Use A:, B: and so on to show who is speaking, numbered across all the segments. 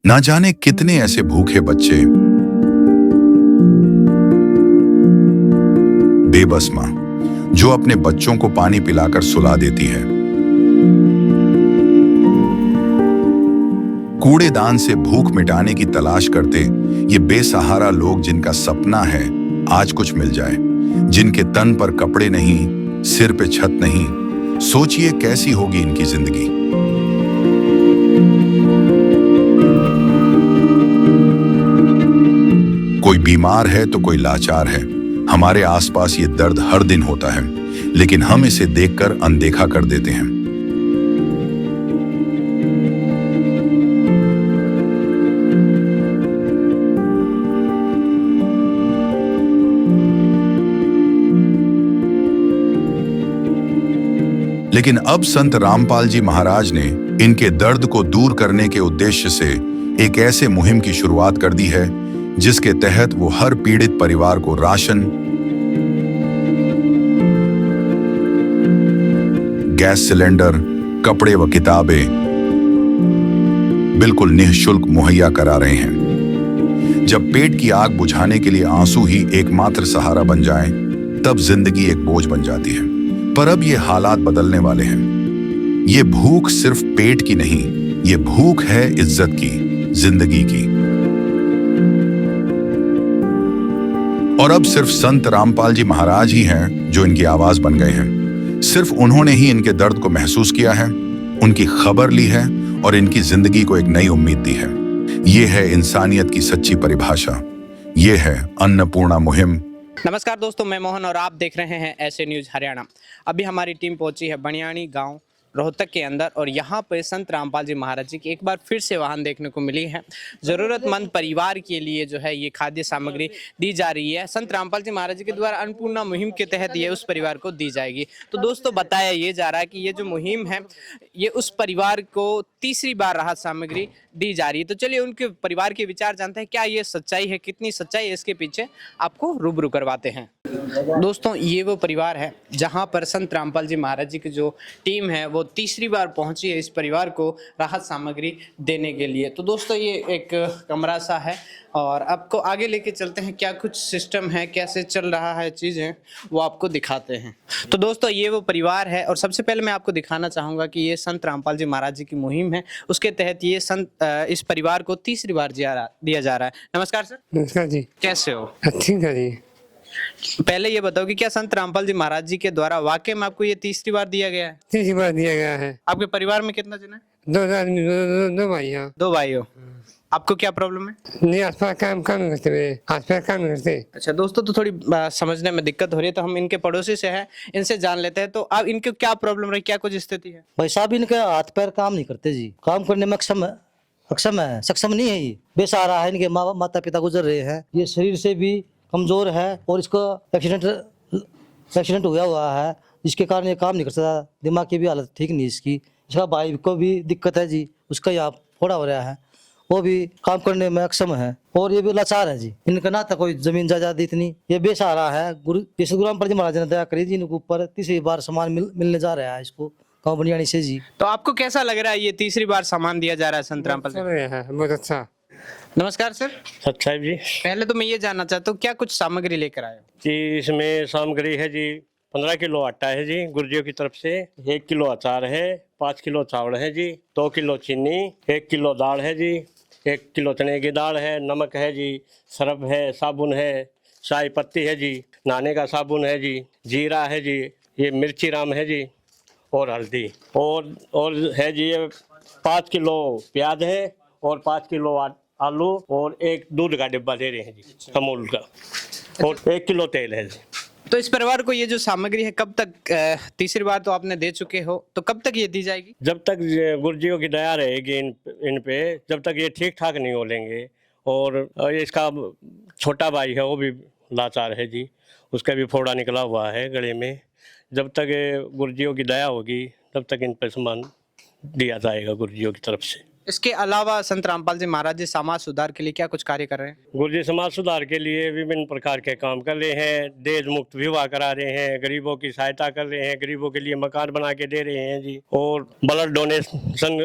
A: ना जाने कितने ऐसे भूखे बच्चे, बेबस मां जो अपने बच्चों को पानी पिलाकर सुला देती है। कूड़ेदान से भूख मिटाने की तलाश करते ये बेसहारा लोग जिनका सपना है आज कुछ मिल जाए, जिनके तन पर कपड़े नहीं, सिर पे छत नहीं, सोचिए कैसी होगी इनकी जिंदगी। कोई बीमार है तो कोई लाचार है। हमारे आसपास ये दर्द हर दिन होता है, लेकिन हम इसे देखकर अनदेखा कर देते हैं। लेकिन अब संत रामपाल जी महाराज ने इनके दर्द को दूर करने के उद्देश्य से एक ऐसे मुहिम की शुरुआत कर दी है जिसके तहत वो हर पीड़ित परिवार को राशन, गैस सिलेंडर, कपड़े व किताबें बिल्कुल निःशुल्क मुहैया करा रहे हैं। जब पेट की आग बुझाने के लिए आंसू ही एकमात्र सहारा बन जाएं, तब जिंदगी एक बोझ बन जाती है। पर अब ये हालात बदलने वाले हैं। ये भूख सिर्फ पेट की नहीं, ये भूख है इज्जत की, जिंदगी की। और अब सिर्फ संत रामपाल जी महाराज ही हैं जो इनकी आवाज बन गए हैं। सिर्फ उन्होंने ही इनके दर्द को महसूस किया है, उनकी खबर ली है और इनकी जिंदगी को एक नई उम्मीद दी है। ये है इंसानियत की सच्ची परिभाषा। ये है अन्नपूर्णा मुहिम।
B: नमस्कार दोस्तों, मैं मोहन और आप देख रहे हैं ऐसे न्यूज़ हरियाणा। अभी हमारी टीम पहुंची है बनियानी गांव रोहतक के अंदर और यहाँ पर संत रामपाल जी महाराज जी की एक बार फिर से वाहन देखने को मिली है। ज़रूरतमंद परिवार के लिए जो है ये खाद्य सामग्री दी जा रही है। संत रामपाल जी महाराज जी के द्वारा अन्नपूर्णा मुहिम के तहत ये उस परिवार को दी जाएगी। तो दोस्तों, बताया ये जा रहा है कि ये जो मुहिम है ये उस परिवार को तीसरी बार राहत सामग्री दी जा रही है। तो चलिए उनके परिवार के विचार जानते हैं, क्या ये सच्चाई है, कितनी सच्चाई है इसके पीछे, आपको रूबरू करवाते हैं। दोस्तों, ये वो परिवार है जहां पर संत रामपाल जी महाराज जी की जो टीम है वो तीसरी बार पहुंची है इस परिवार को राहत सामग्री देने के लिए। तो दोस्तों, ये एक कमरा सा है और आपको आगे लेके चलते हैं, क्या कुछ सिस्टम है, कैसे चल रहा है चीज़ें, वो आपको दिखाते हैं। तो दोस्तों, ये वो परिवार है और सबसे पहले मैं आपको दिखाना चाहूँगा कि ये संत रामपाल जी महाराज जी की मुहिम है, उसके तहत ये इस परिवार को तीसरी बार दिया जा रहा है। नमस्कार सर।
C: नमस्कार जी।
B: कैसे हो?
C: अच्छी जी।
B: पहले ये बताओ कि क्या संत रामपाल जी महाराज जी के द्वारा वाकई में आपको ये तीसरी बार दिया गया है?
C: तीसरी बार दिया गया है।
B: आपके परिवार में कितना जन है?
C: दो आदमी, दो भाई हैं।
B: दो भाई हो। आपको क्या प्रॉब्लम है?
C: नहीं, आसपास काम नहीं करते हुए, आसपास काम नहीं करते।
B: अच्छा दोस्तों, तो थोड़ी समझने में दिक्कत हो रही है, तो हम इनके पड़ोसी से हैं, इनसे जान लेते हैं। तो अब इनके क्या प्रॉब्लम रही, क्या कुछ स्थिति है?
D: भाई साहब, इनके हाथ पैर काम नहीं करते जी, काम करने में अक्षम है, सक्षम नहीं है। ये बेसहारा है, इनके माता पिता गुजर रहे हैं, ये शरीर से भी कमजोर है और इसको एक्सीडेंट हुआ है, जिसके कारण ये काम नहीं कर सकता। दिमाग की भी हालत ठीक नहीं इसकी। इसका भाई को भी दिक्कत है जी, उसका यहाँ फोड़ा हो रहा है, वो भी काम करने में अक्षम है और ये भी लाचार है जी। इनका ना तो कोई जमीन जायदाद इतनी, ये बेसहारा है। गुरु रामपाल जी महाराज ने दया करी जी इनके ऊपर, तीसरी बार सामान मिलने जा रहा है इसको गाँव बनियानी से जी।
B: तो आपको कैसा लग रहा है ये तीसरी बार सामान दिया जा रहा है संत रामपाल जी?
C: बहुत अच्छा।
B: नमस्कार सर।
E: अच्छा जी।
B: पहले तो मैं ये जानना चाहता हूँ, क्या कुछ सामग्री लेकर आए हो?
E: जी, इसमें सामग्री है जी 15 किलो आटा है जी गुरुजियों की तरफ से, 1 किलो अचार है, 5 किलो चावल है जी, 2 किलो चीनी, 1 किलो दाल है जी, 1 किलो चने की दाल है, नमक है जी, सरफ है, साबुन है, चाय पत्ती है जी, नहाने का साबुन है जी, जीरा है जी, ये मिर्ची राम है जी और हल्दी और है जी ये 5 किलो प्याज है और 5 किलो आलू और 1 दूध का डिब्बा दे रहे हैं जी अमूल का, और 1 किलो तेल है जी।
B: तो इस परिवार को ये जो सामग्री है कब तक, तीसरी बार तो आपने दे चुके हो, तो कब तक ये दी जाएगी?
E: जब तक गुरुजियों की दया रहेगी इन पे, जब तक ये ठीक ठाक नहीं हो लेंगे। और इसका छोटा भाई है, वो भी लाचार है जी, उसका भी फोड़ा निकला हुआ है गले में। जब तक गुरुजियों की दया होगी तब तक इन पर सामान दिया जाएगा गुरुजियों की तरफ से।
B: इसके अलावा संत रामपाल जी महाराज जी समाज सुधार के लिए क्या कुछ कार्य कर रहे हैं?
E: गुरु जी समाज सुधार के लिए विभिन्न प्रकार के काम कर रहे हैं। दहेज मुक्त विवाह करा रहे हैं, गरीबों की सहायता कर रहे हैं, गरीबों के लिए मकान बना के दे रहे हैं जी। और ब्लड डोनेशन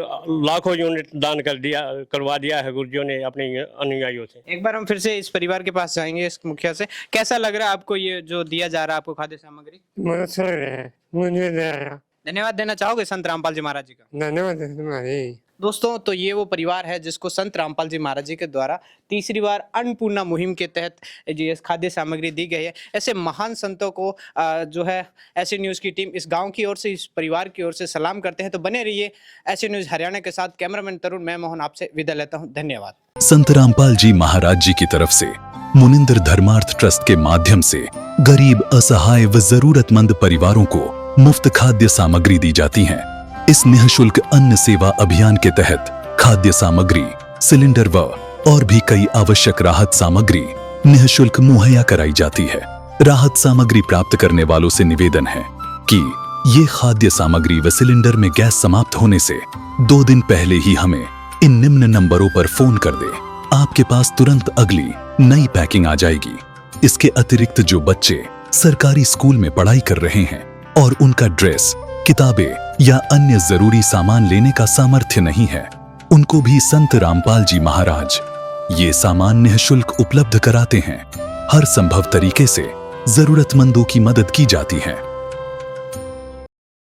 E: लाखों यूनिट दान करवा दिया है गुरुजियों ने अपने अनुयायियों से।
B: एक बार हम फिर से इस परिवार के पास जाएंगे, इस मुखिया से। कैसा लग रहा है आपको ये जो दिया जा रहा है आपको खाद्य सामग्री?
C: बहुत अच्छा लग रहा है, मुझे दया।
B: धन्यवाद देना चाहोगे संत रामपाल जी महाराज जी का?
C: धन्यवाद तुम्हारी।
B: दोस्तों, तो ये वो परिवार है जिसको संत रामपाल जी महाराज जी के द्वारा तीसरी बार अन्नपूर्णा मुहिम के तहत ये खाद्य सामग्री दी गई है। ऐसे महान संतों को जो है ऐसे न्यूज़ की टीम इस गांव की ओर से, इस परिवार की ओर से सलाम करते हैं। तो बने रहिए ऐसे न्यूज़ हरियाणा के साथ। कैमरामैन तरुण, मैं मोहन आपसे विदा लेता हूँ। धन्यवाद।
F: संत रामपाल जी महाराज जी की तरफ से मुनिंदर धर्मार्थ ट्रस्ट के माध्यम से गरीब, असहाय व जरूरतमंद परिवारों को मुफ्त खाद्य सामग्री दी जाती है। इस निःशुल्क अन्न सेवा अभियान के तहत खाद्य सामग्री, सिलेंडर व और भी कई आवश्यक राहत सामग्री निःशुल्क मुहैया कराई जाती है। राहत सामग्री प्राप्त करने वालों से निवेदन है कि ये खाद्य सामग्री व सिलेंडर में गैस समाप्त होने से 2 दिन पहले ही हमें इन निम्न नंबरों पर फोन कर दे। आपके पास तुरंत अगली नई पैकिंग आ जाएगी। इसके अतिरिक्त जो बच्चे सरकारी स्कूल में पढ़ाई कर रहे हैं और उनका ड्रेस, किताबें या अन्य जरूरी सामान लेने का सामर्थ्य नहीं है, उनको भी संत रामपाल जी महाराज ये सामान निःशुल्क उपलब्ध कराते हैं। हर संभव तरीके से जरूरतमंदों की मदद की जाती है।